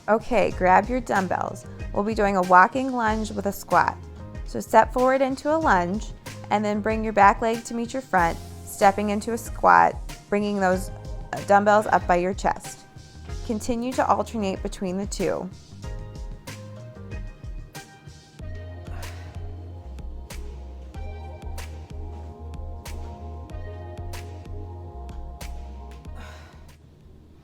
Okay, grab your dumbbells. We'll be doing a walking lunge with a squat. So step forward into a lunge and then bring your back leg to meet your front, stepping into a squat, bringing those dumbbells up by your chest. Continue to alternate between the two.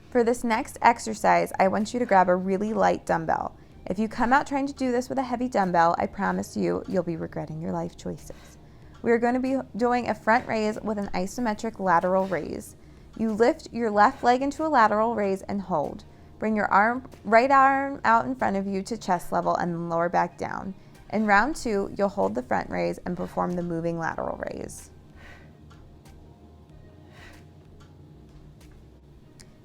For this next exercise, I want you to grab a really light dumbbell. If you come out trying to do this with a heavy dumbbell, I promise you'll be regretting your life choices. We are going to be doing a front raise with an isometric lateral raise. You lift your left leg into a lateral raise and hold. Bring your right arm out in front of you to chest level and then lower back down. In round 2, you'll hold the front raise and perform the moving lateral raise.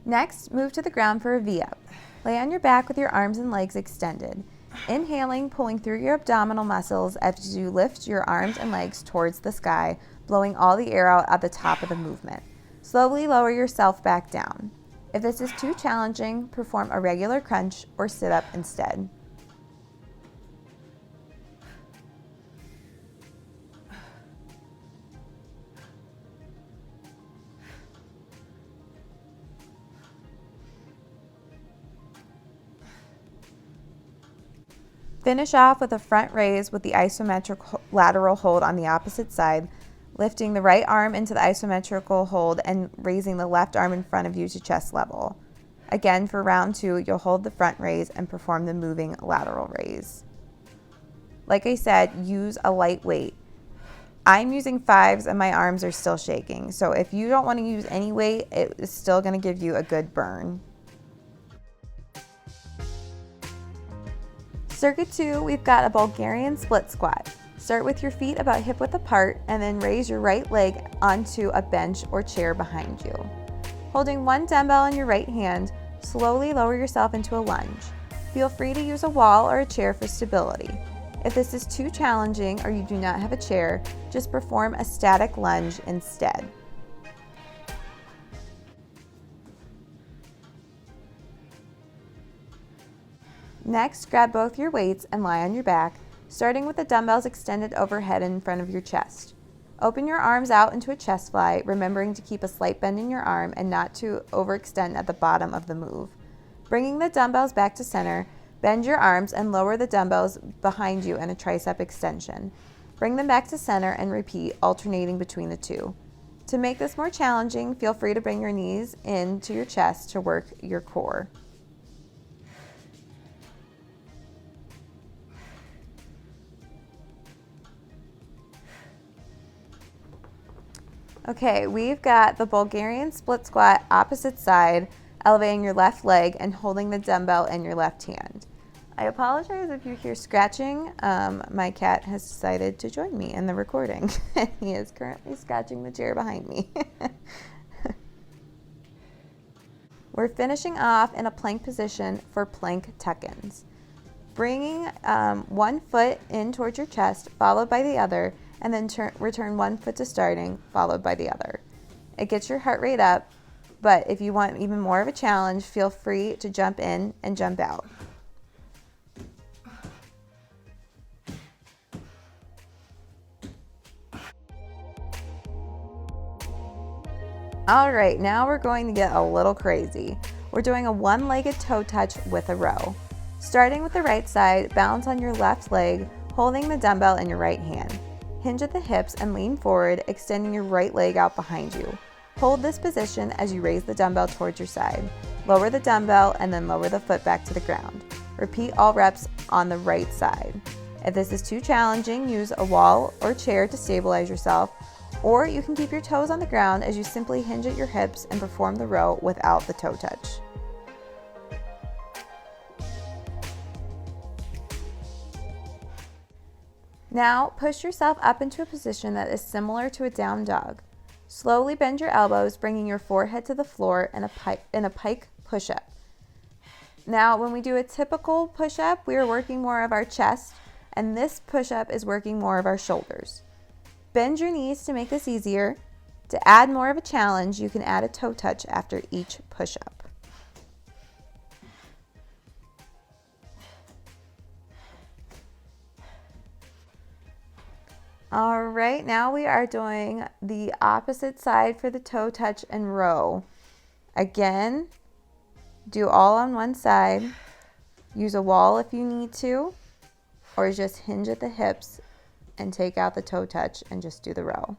Next, move to the ground for a V-up. Lay on your back with your arms and legs extended. Inhaling, pulling through your abdominal muscles as you lift your arms and legs towards the sky, blowing all the air out at the top of the movement. Slowly lower yourself back down. If this is too challenging, perform a regular crunch or sit up instead. Finish off with a front raise with the isometric lateral hold on the opposite side, lifting the right arm into the isometrical hold and raising the left arm in front of you to chest level. Again, for round 2, you'll hold the front raise and perform the moving lateral raise. Like I said, use a light weight. I'm using 5s and my arms are still shaking, so if you don't want to use any weight, it is still going to give you a good burn. Circuit 2, we've got a Bulgarian split squat. Start with your feet about hip width apart and then raise your right leg onto a bench or chair behind you. Holding one dumbbell in your right hand, slowly lower yourself into a lunge. Feel free to use a wall or a chair for stability. If this is too challenging or you do not have a chair, just perform a static lunge instead. Next, grab both your weights and lie on your back, starting with the dumbbells extended overhead in front of your chest. Open your arms out into a chest fly, remembering to keep a slight bend in your arm and not to overextend at the bottom of the move. Bringing the dumbbells back to center, bend your arms and lower the dumbbells behind you in a tricep extension. Bring them back to center and repeat, alternating between the two. To make this more challenging, feel free to bring your knees into your chest to work your core. Okay, we've got the Bulgarian split squat opposite side, elevating your left leg and holding the dumbbell in your left hand. I apologize if you hear scratching. My cat has decided to join me in the recording. He is currently scratching the chair behind me. We're finishing off in a plank position for plank tuck-ins. Bringing one foot in towards your chest, followed by the other, and then return one foot to starting, followed by the other. It gets your heart rate up, but if you want even more of a challenge, feel free to jump in and jump out. All right, now we're going to get a little crazy. We're doing a one-legged toe touch with a row. Starting with the right side, balance on your left leg, holding the dumbbell in your right hand. Hinge at the hips and lean forward, extending your right leg out behind you. Hold this position as you raise the dumbbell towards your side. Lower the dumbbell and then lower the foot back to the ground. Repeat all reps on the right side. If this is too challenging, use a wall or chair to stabilize yourself, or you can keep your toes on the ground as you simply hinge at your hips and perform the row without the toe touch. Now, push yourself up into a position that is similar to a down dog. Slowly bend your elbows, bringing your forehead to the floor in a pike push-up. Now, when we do a typical push-up, we are working more of our chest, and this push-up is working more of our shoulders. Bend your knees to make this easier. To add more of a challenge, you can add a toe touch after each push-up. All right, now we are doing the opposite side for the toe touch and row. Again, do all on one side. Use a wall if you need to, or just hinge at the hips and take out the toe touch and just do the row.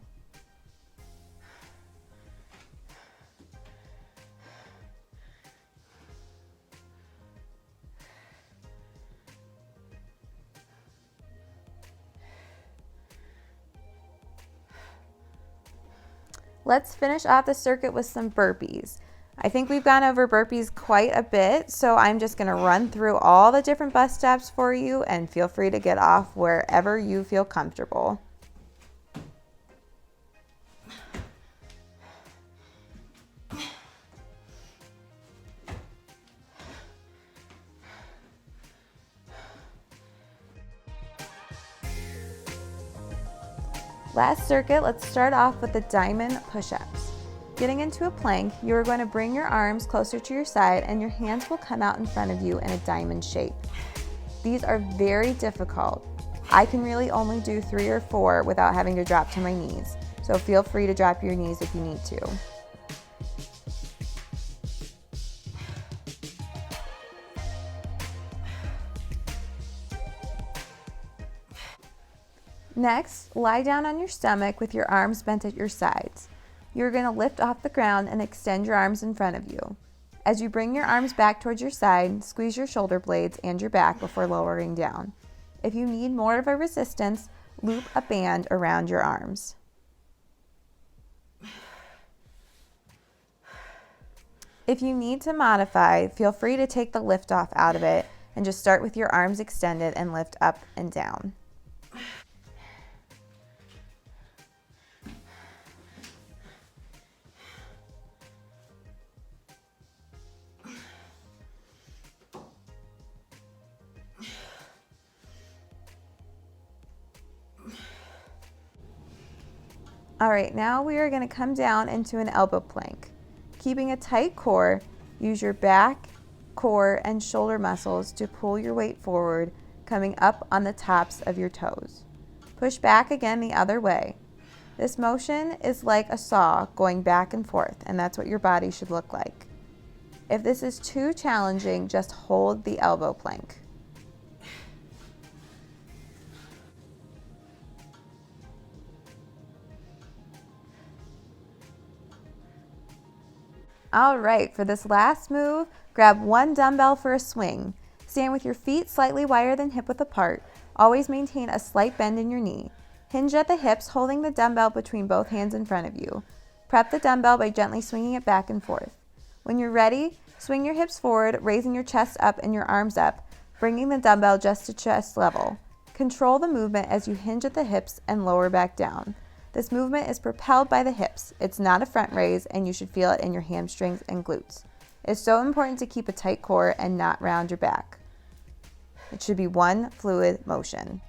Let's finish off the circuit with some burpees. I think we've gone over burpees quite a bit, so I'm just going to run through all the different bus stops for you, and feel free to get off wherever you feel comfortable. Last circuit, let's start off with the diamond push-ups. Getting into a plank, you are going to bring your arms closer to your side and your hands will come out in front of you in a diamond shape. These are very difficult. I can really only do 3 or 4 without having to drop to my knees, so feel free to drop your knees if you need to. Next, lie down on your stomach with your arms bent at your sides. You're going to lift off the ground and extend your arms in front of you. As you bring your arms back towards your side, squeeze your shoulder blades and your back before lowering down. If you need more of a resistance, loop a band around your arms. If you need to modify, feel free to take the lift off out of it and just start with your arms extended and lift up and down. All right, now we are going to come down into an elbow plank. Keeping a tight core, use your back, core, and shoulder muscles to pull your weight forward, coming up on the tops of your toes. Push back again the other way. This motion is like a saw going back and forth, and that's what your body should look like. If this is too challenging, just hold the elbow plank. All right, for this last move, grab one dumbbell for a swing. Stand with your feet slightly wider than hip width apart. Always maintain a slight bend in your knee. Hinge at the hips, holding the dumbbell between both hands in front of you. Prep the dumbbell by gently swinging it back and forth. When you're ready, swing your hips forward, raising your chest up and your arms up, bringing the dumbbell just to chest level. Control the movement as you hinge at the hips and lower back down. This movement is propelled by the hips. It's not a front raise, and you should feel it in your hamstrings and glutes. It's so important to keep a tight core and not round your back. It should be one fluid motion.